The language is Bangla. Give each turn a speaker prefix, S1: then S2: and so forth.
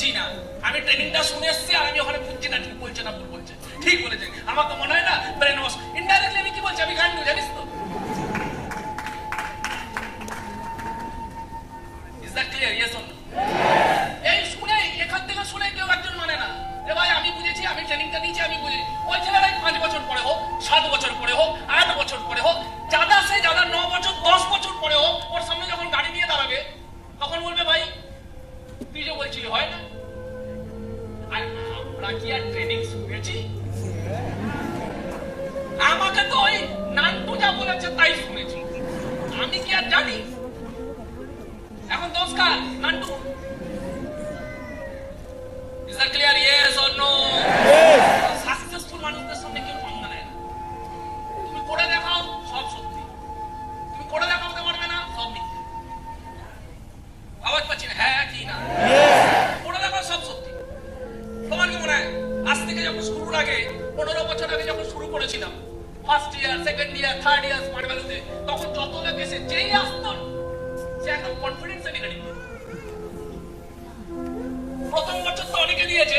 S1: বুঝছি না। আমি ট্রেনিংটা শুনে এসেছি আর আমি ওখানে বুঝছি না ঠিক বলছে না ভুল বলছে। ঠিক বলেছে। আমার তো মনে হয় না ব্রেন ওয়াশ। ইনডাইরেক্টলি আমি কি বলছি, আমি গান জানিস তো। Is that clear? Yes or no? এই শুনে এখান থেকে শুনে কেউ একজন মানে না যে ভাই আমি বুঝেছি, আমি ট্রেনিংটা নিয়েছি, আমি বুঝেছি। ওই ছেলেরাই 5 বছর পরে হোক, 7 বছর পরে হোক, 8 বছর পরে হোক, যাদা সে যাদা 9 বছর 10 বছর পরে হোক, ওর সামনে যখন গাড়ি নিয়ে দাঁড়াবে তখন বলবে ভাই তুই যে বলছিলি হয় না। আর আমরা কি আর ট্রেনিং শুনেছি? আমাকে তো ওই নান্টু যা বলেছে তাই শুনেছি, আমি কি আর জানি? এখন দোষ কার? Nantu. Is that clear? Yes or no? Successful মানুষদের সামনে কেউ পাঙ্গা নেয় না। তুমি করে দেখাও সব সত্যি, তুমি করে দেখাতে পারবে না সব মিথ্যে। আওয়াজ পাচ্ছি না? হ্যাঁ কি না? করে দেখাও সব সত্যি। তোমার কি মনে হয় আজ থেকে যখন শুরুর আগে 15 বছর আগে যখন শুরু করেছিলাম, first year, second year, third year smart ভ্যালুতে, তখন যত লোক এসে যেই আসতো সে একটা কনফিডেন্স এনে গাড়ি। প্রথম বছর তো অনেকে দিয়েছে,